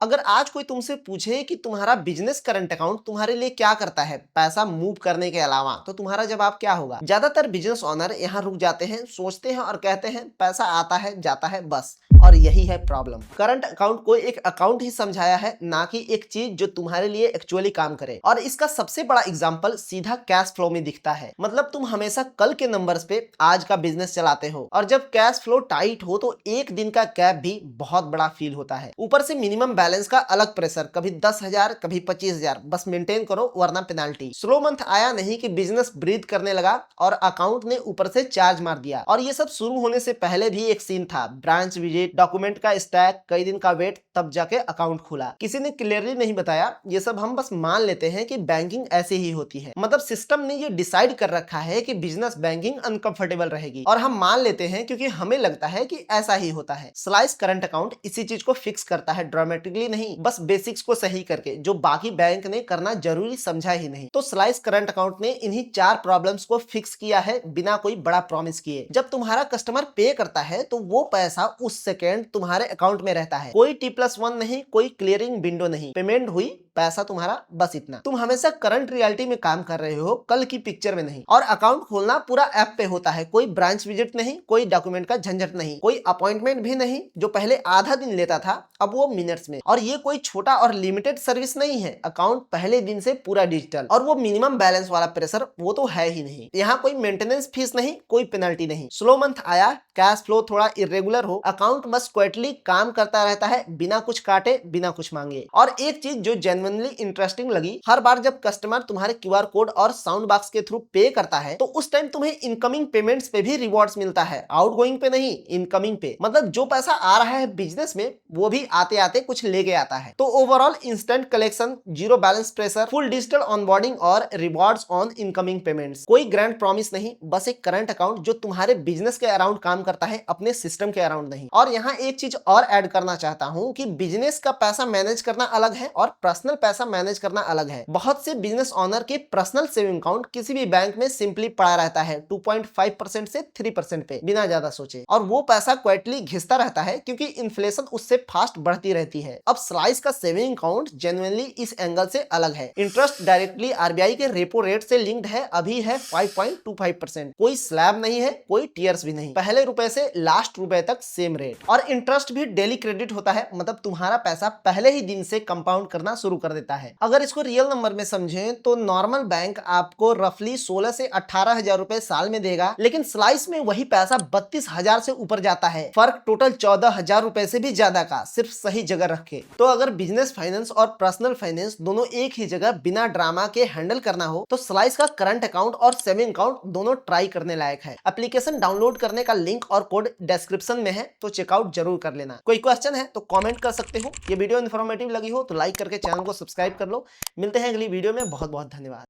अगर आज कोई तुमसे पूछे कि तुम्हारा बिजनेस करंट अकाउंट तुम्हारे लिए क्या करता है पैसा मूव करने के अलावा, तो तुम्हारा जवाब क्या होगा? ज्यादातर बिजनेस ओनर यहाँ रुक जाते हैं, सोचते हैं और कहते हैं पैसा आता है जाता है बस। और यही है प्रॉब्लम। करंट अकाउंट को एक अकाउंट ही समझाया है, ना कि एक चीज जो तुम्हारे लिए एक्चुअली काम करे। और इसका सबसे बड़ा एग्जांपल सीधा कैश फ्लो में दिखता है। मतलब तुम हमेशा कल के नंबर्स पे आज का बिजनेस चलाते हो, और जब कैश फ्लो टाइट हो तो एक दिन का गैप भी बहुत बड़ा फील होता है। ऊपर से मिनिमम बैलेंस का अलग प्रेशर, कभी 10,000 कभी 25,000, बस मेंटेन करो वरना पेनाल्टी। स्लो मंथ आया नहीं कि बिजनेस ब्रीथ करने लगा और अकाउंट ने ऊपर से चार्ज मार दिया। और ये सब शुरू होने से पहले भी एक सीन था, ब्रांच विजिट, डॉक्यूमेंट का स्टैक, कई दिन का वेट, तब जाके अकाउंट खुला। किसी ने क्लियरली नहीं बताया, ये सब हम बस मान लेते हैं कि बैंकिंग ऐसे ही होती है। मतलब सिस्टम ने ये डिसाइड कर रखा है कि बिजनेस बैंकिंग अनकंफर्टेबल रहेगी, और हम मान लेते हैं क्योंकि हमें लगता है कि ऐसा ही होता है। स्लाइस करंट अकाउंट इसी चीज को फिक्स करता है, ड्रामेटिकली नहीं, बस बेसिक्स को सही करके, जो बाकी बैंक ने करना जरूरी समझा ही नहीं। तो स्लाइस करंट अकाउंट ने इन्हीं 4 प्रॉब्लम्स को फिक्स किया है बिना कोई बड़ा प्रॉमिस किए। जब तुम्हारा कस्टमर पे करता है तो वो पैसा उस सेकेंड तुम्हारे अकाउंट में रहता है। कोई T+1 नहीं, कोई क्लियरिंग विंडो नहीं, पेमेंट हुई, पैसा तुम्हारा, बस इतना। तुम हमेशा करंट रियलिटी में काम कर रहे हो, कल की पिक्चर में नहीं। और अकाउंट खोलना पूरा ऐप पे होता है, कोई ब्रांच विजिट नहीं, कोई डॉक्यूमेंट का झंझट नहीं, कोई अपॉइंटमेंट भी नहीं। जो पहले आधा दिन लेता था अब वो मिनट्स में। और ये कोई छोटा और लिमिटेड सर्विस नहीं है, अकाउंट पहले दिन से पूरा डिजिटल। और वो मिनिमम बैलेंस वाला प्रेशर वो तो है ही नहीं। यहाँ कोई मेंटेनेंस फीस नहीं, कोई पेनल्टी नहीं। स्लो मंथ आया, कैश फ्लो थोड़ा इरेगुलर हो, अकाउंट बस क्वाइटली काम करता रहता है, बिना कुछ काटे, बिना कुछ मांगे। और एक चीज जो जेन्युइनली इंटरेस्टिंग लगी, हर बार जब कस्टमर तुम्हारे QR कोड और साउंड बॉक्स के थ्रू पे करता है तो उस टाइम तुम्हें इनकमिंग पेमेंट्स पे भी रिवॉर्ड्स मिलता है, आउटगोइंग पे नहीं, इनकमिंग पे। मतलब जो पैसा आ रहा है बिजनेस में वो भी आते आते कुछ लेके आता है। तो overall instant collection, zero balance pressure, full digital onboarding और रिवॉर्ड्स ऑन इनकमिंग पेमेंट्स। कोई ग्रैंड प्रॉमिस नहीं, बस एक करंट अकाउंट जो तुम्हारे बिजनेस के अराउंड काम करता है, अपने सिस्टम के अराउंड नहीं। और यहाँ एक चीज और ऐड करना चाहता हूँ कि बिजनेस का पैसा मैनेज करना अलग है और पर्सनल पैसा मैनेज करना अलग है। बहुत से बिजनेस ओनर के पर्सनल सेविंग अकाउंट किसी भी बैंक में सिंपली पड़ा रहता है 2.5% से 3% पे, बिना ज्यादा सोचे। और वो पैसा क्वाइटली घिसता रहता है क्योंकि इन्फ्लेशन उससे फास्ट बढ़ती रहती है। अब स्लाइस का सेविंग अकाउंट जेन्युइनली इस एंगल से अलग है। इंटरेस्ट डायरेक्टली RBI के रेपो रेट से लिंक्ड है, अभी है 5.25%। कोई स्लैब नहीं है, कोई टीयर्स भी नहीं, पहले रुपए से लास्ट रुपए तक सेम रेट। और इंटरेस्ट भी डेली क्रेडिट होता है, मतलब तुम्हारा पैसा पहले ही दिन से कंपाउंड करना शुरू कर देता है। अगर इसको रियल नंबर में समझें तो नॉर्मल बैंक आपको रफली 16 से 18,000 रुपए साल में देगा, लेकिन स्लाइस में वही पैसा 32,000 से ऊपर जाता है। फर्क टोटल 14,000 रुपए से भी ज्यादा का, सिर्फ सही जगह रखे। तो अगर बिजनेस फाइनेंस और पर्सनल फाइनेंस दोनों एक ही जगह बिना ड्रामा के हैंडल करना हो तो स्लाइस का करंट अकाउंट और सेविंग अकाउंट दोनों ट्राई करने लायक है। एप्लीकेशन डाउनलोड करने का लिंक और कोड डिस्क्रिप्शन में है, तो चेकआउट जरूर कर लेना। कोई क्वेश्चन है तो कमेंट कर सकते हो। ये वीडियो इन्फॉर्मेटिव लगी हो तो लाइक करके चैनल को सब्सक्राइब कर लो। मिलते हैं अगली वीडियो में, बहुत बहुत धन्यवाद।